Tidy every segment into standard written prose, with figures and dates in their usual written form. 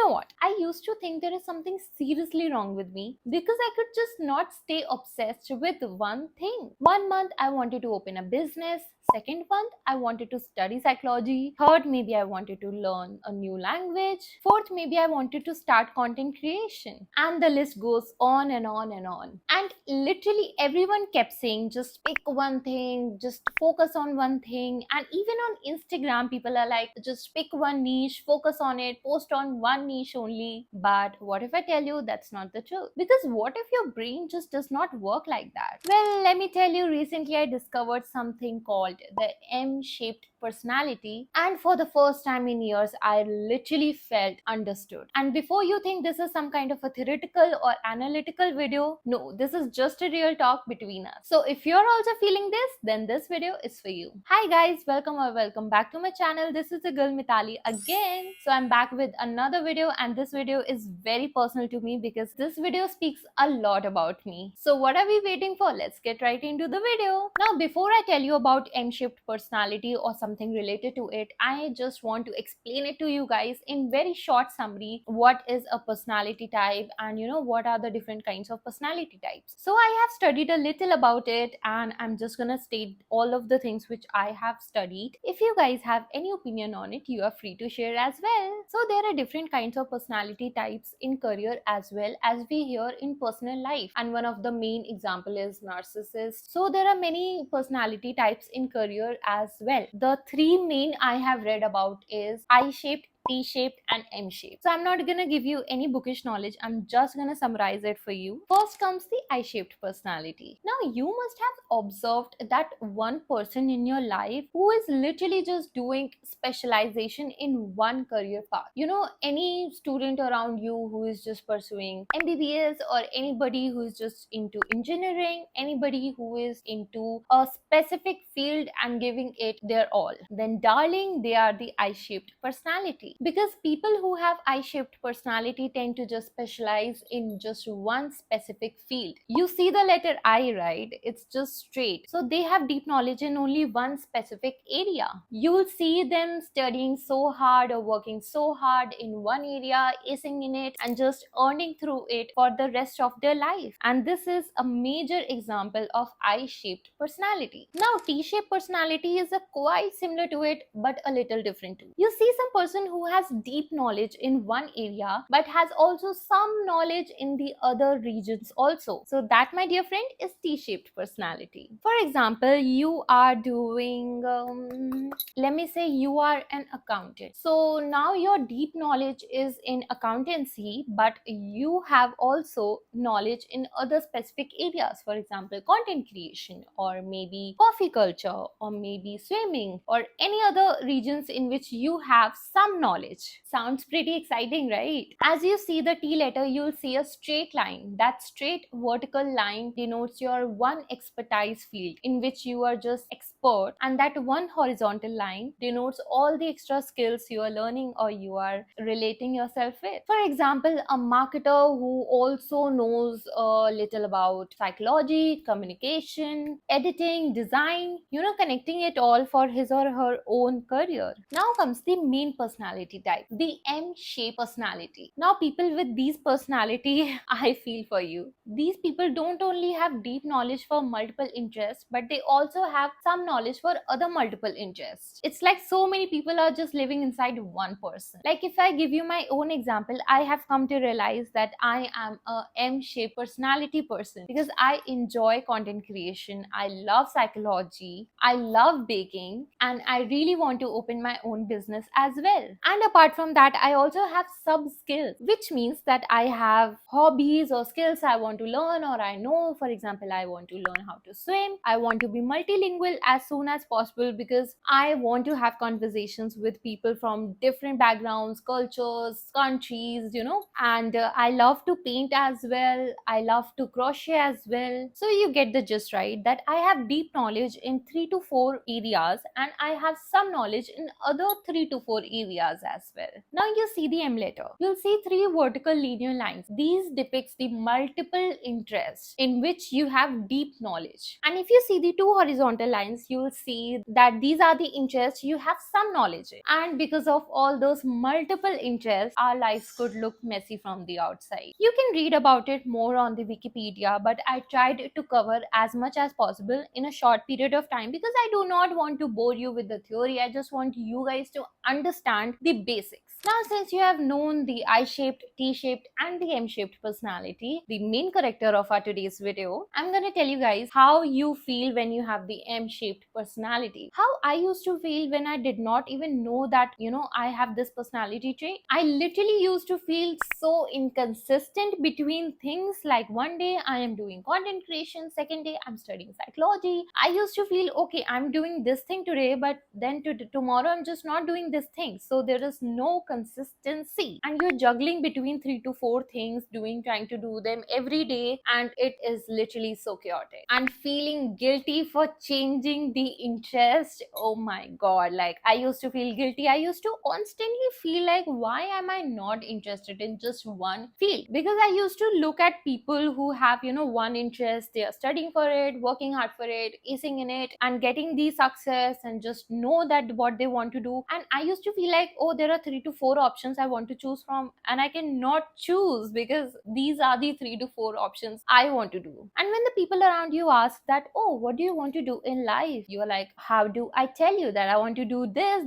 know what? I used to think there is something seriously wrong with me because I could just not stay obsessed with one thing. One month I wanted to open a business. Second month, I wanted to study psychology. Third, maybe I wanted to learn a new language. Fourth, maybe I wanted to start content creation. And the list goes on and on and on. And literally everyone kept saying, just pick one thing, just focus on one thing. And even on Instagram, people are like, just pick one niche, focus on it, post on one niche only. But what if I tell you that's not the truth? Because what if your brain just does not work like that? Well, let me tell you, recently I discovered something called the M-shaped personality, and for the first time in years I literally felt understood. And before you think this is some kind of a theoretical or analytical video, no, this is just a real talk between us. So if you're also feeling this, then this video is for you. Hi guys, welcome or welcome back to my channel. This is the girl Mitali again. So I'm back with another video, and this video is very personal to me because this video speaks a lot about me. So what are we waiting for? Let's get right into the video. Now, before I tell you about M-shaped personality or something related to it, I just want to explain it to you guys in very short summary. What is a personality type, and what are the different kinds of personality types? So I have studied a little about it, and I'm just gonna state all of the things which I have studied. If you guys have any opinion on it, you are free to share as well. So there are different kinds of personality types in career as well as we hear in personal life, and one of the main example is narcissist. So there are many personality types in career as well. The three main I have read about is I-shaped, T-shaped and M-shaped. So I'm not gonna give you any bookish knowledge, I'm just gonna summarize it for you. First comes the I-shaped personality. Now you must have observed that one person in your life who is literally just doing specialization in one career path. Any student around you who is just pursuing MBBS, or anybody who is just into engineering, anybody who is into a specific field and giving it their all, then darling, they are the I-shaped personality. Because people who have I-shaped personality tend to just specialize in just one specific field. You see the letter I, right? It's just straight. So they have deep knowledge in only one specific area. You'll see them studying so hard or working so hard in one area, acing in it, and just earning through it for the rest of their life. And this is a major example of I-shaped personality. Now, T-shaped personality is a quite similar to it, but a little different too. You see some person who has deep knowledge in one area, but has also some knowledge in the other regions also. So that, my dear friend, is T-shaped personality. For example, you are doing, let me say you are an accountant. So now your deep knowledge is in accountancy, but you have also knowledge in other specific areas. For example, content creation, or maybe coffee culture, or maybe swimming, or any other regions in which you have some knowledge. Sounds pretty exciting, right? As you see the T letter, you'll see a straight line. That straight vertical line denotes your one expertise field in which you are just expert, and that one horizontal line denotes all the extra skills you are learning or you are relating yourself with. For example, a marketer who also knows a little about psychology, communication, editing, design, connecting it all for his or her own career. Now comes the main personality type, the M-shaped personality. Now people with these personality, I feel for you. These people don't only have deep knowledge for multiple interests, but they also have some knowledge for other multiple interests. It's like so many people are just living inside one person. Like if I give you my own example, I have come to realize that I am a M-shaped personality person because I enjoy content creation, I love psychology, I love baking, and I really want to open my own business as well. And apart from that, I also have sub skills, which means that I have hobbies or skills I want to learn, or I know, for example, I want to learn how to swim, I want to be multilingual as soon as possible because I want to have conversations with people from different backgrounds, cultures, countries, and I love to paint as well, I love to crochet as well. So you get the gist, right? That I have deep knowledge in 3 to 4 areas, and I have some knowledge in other 3 to 4 areas as well. Now you see the emulator. You'll see three vertical linear lines. These depicts the multiple interests in which you have deep knowledge. And if you see the two horizontal lines, you'll see that these are the interests you have some knowledge in. And because of all those multiple interests, our lives could look messy from the outside. You can read about it more on the Wikipedia, but I tried to cover as much as possible in a short period of time because I do not want to bore you with the theory. I just want you guys to understand the basics. Now, since you have known the I-shaped, T-shaped and the M-shaped personality, the main character of our today's video, I'm gonna tell you guys how you feel when you have the M-shaped personality. How I used to feel when I did not even know that, I have this personality trait. I literally used to feel so inconsistent between things, like one day I am doing content creation, second day I'm studying psychology. I used to feel, okay, I'm doing this thing today, but then tomorrow I'm just not doing this thing. So there is no consistency, and you're juggling between 3 to 4 things, trying to do them every day, and it is literally so chaotic. And feeling guilty for changing the interest, oh my god, like I used to feel guilty. I used to constantly feel like, why am I not interested in just one field? Because I used to look at people who have, one interest, they are studying for it, working hard for it, acing in it, and getting the success, and just know that what they want to do. And I used to feel like, oh, there are 3 to 4 options I want to choose from, and I cannot choose because these are the 3 to 4 options I want to do. And when the people around you ask that, oh, what do you want to do in life, you're like, how do I tell you that I want to do this?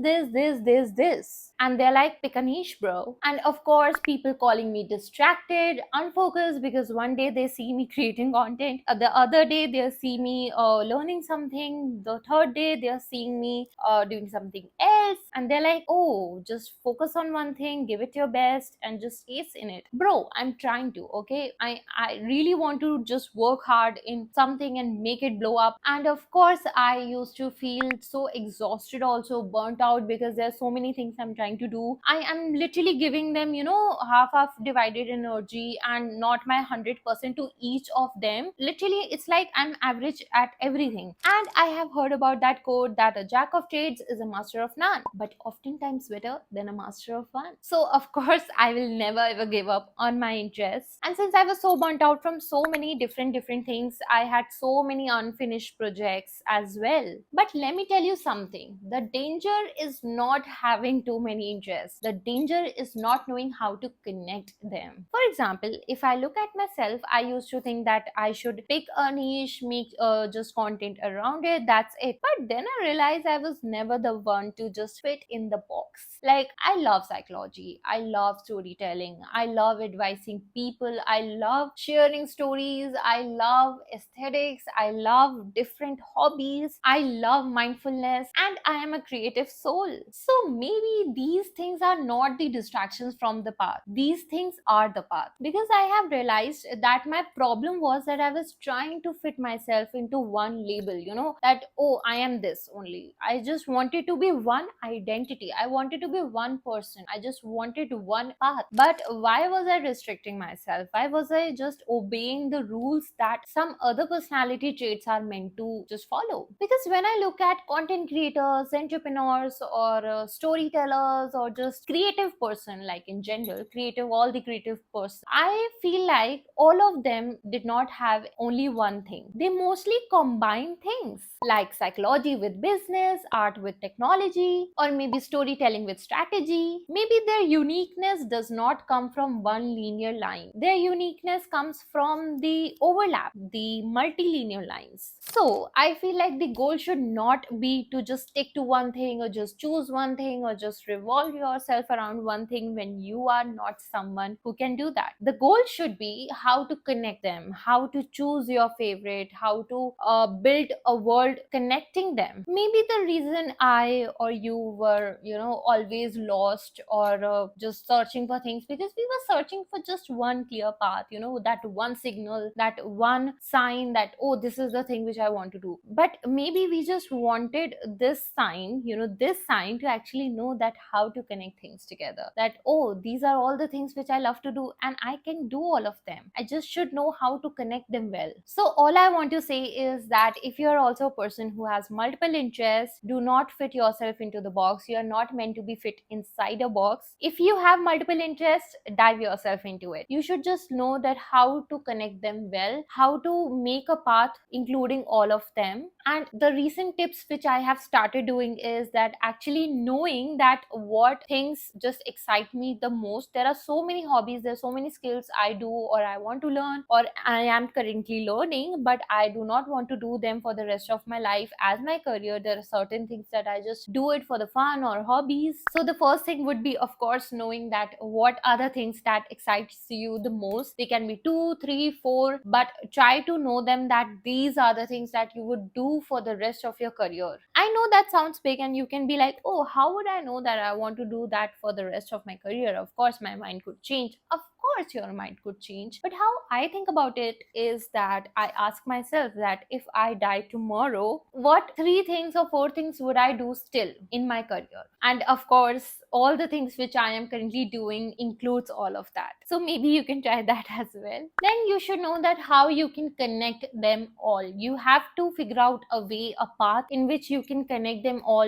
And they're like, pick a niche, bro. And of course, people calling me distracted, unfocused, because one day they see me creating content, the other day they'll see me learning something, the third day they're seeing me doing something else, and they're like, oh, just focus on one thing, give it your best, and just ace in it. Bro, I'm trying to, okay? I really want to just work hard in something and make it blow up. And of course, I used to feel so exhausted, also burnt out, because there's so many things I'm trying to do. I am literally giving them, half divided energy and not my 100% to each of them. Literally, it's like I'm average at everything. And I have heard about that quote that a jack of trades is a master of none, but oftentimes better than a master of one. So of course, I will never ever give up on my interests. And since I was so burnt out from so many different things, I had so many unfinished projects as well. But let me tell you something, the danger is not having too many interests. The danger is not knowing how to connect them. For example, if I look at myself, I used to think that I should pick a niche, make just content around it, that's it. But then I realized I was never the one to just fit in the box. Like, I love psychology, I love storytelling, I love advising people, I love sharing stories, I love aesthetics, I love different hobbies, I love mindfulness, and I am a creative soul. So maybe these things are not the distractions from the path. These things are the path. Because I have realized that my problem was that I was trying to fit myself into one label, that, oh, I am this only. I just wanted to be one identity. I wanted to be one person. I just wanted one path. But why was I restricting myself? Why was I just obeying the rules that some other personality traits are meant to just follow? Because when I look at content creators, entrepreneurs, or storytellers, or just creative person, like in general, creative, all the creative person, I feel like all of them did not have only one thing. They mostly combine things like psychology with business, art with technology, or maybe storytelling with strategy. Maybe their uniqueness does not come from one linear line. Their uniqueness comes from the overlap, the multilinear lines. So I feel like the goal should not be to just stick to one thing, or just choose one thing, or just revolve yourself around one thing when you are not someone who can do that. The goal should be how to connect them, how to choose your favorite, how to build a world connecting them. Maybe the reason I or you were, always lost, or just searching for things, because we were searching for just one clear path, that one signal, that one sign that, oh, this is the thing which I want to do. But maybe we just wanted this sign, this sign to actually know that how to connect things together, that, oh, these are all the things which I love to do and I can do all of them. I just should know how to connect them well. So all I want to say is that if you're also a person who has multiple interests, do not fit yourself into the box. You are not meant to be be fit inside a box. If you have multiple interests, dive yourself into it. You should just know that how to connect them well, how to make a path including all of them. And the recent tips which I have started doing is that actually knowing that what things just excite me the most. There are so many hobbies, there's so many skills I do or I want to learn or I am currently learning, but I do not want to do them for the rest of my life as my career. There are certain things that I just do it for the fun or hobbies. So the first thing would be, of course, knowing that what are the things that excites you the most. They can be 2, 3, 4, but try to know them, that these are the things that you would do for the rest of your career. I know that sounds big and you can be like, oh, how would I know that I want to do that for the rest of my career? Of course my mind could change. Of course your mind could change. But how I think about it is that I ask myself that if I die tomorrow, what 3 things or 4 things would I do still in my career? And of course all the things which I am currently doing includes all of that. So maybe you can try that as well. Then you should know that how you can connect them all. You have to figure out a way, a path in which you can connect them all.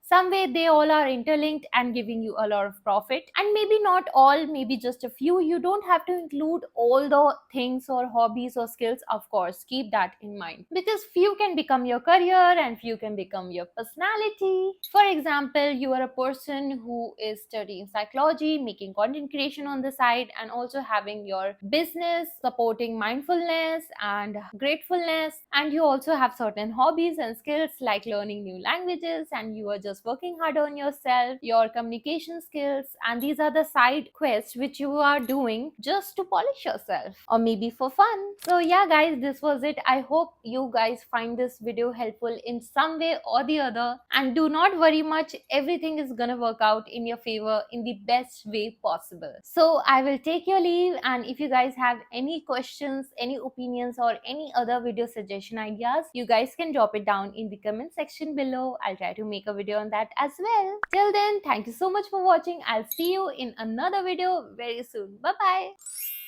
Some way they all are interlinked and giving you a lot of profit. And maybe not all, maybe just a few. You don't have to include all the things or hobbies or skills. Of course, keep that in mind, because few can become your career and few can become your personality. For example, you are a person who is studying psychology, making content creation on the side, and also having your business supporting mindfulness and gratefulness. And you also have certain hobbies and skills like learning new languages, and you are just working hard on yourself, your communication skills, and these are the side quests which you are doing just to polish yourself or maybe for fun. So yeah guys, this was it. I hope you guys find this video helpful in some way or the other, and do not worry much, everything is gonna work out in your favor in the best way possible. So I will take your leave, and if you guys have any questions, any opinions, or any other video suggestion ideas, you guys can drop it down in the comment section below. I'll try to make a video on that as well. Till then, thank you so much for watching. I'll see you in another video very soon. Bye bye.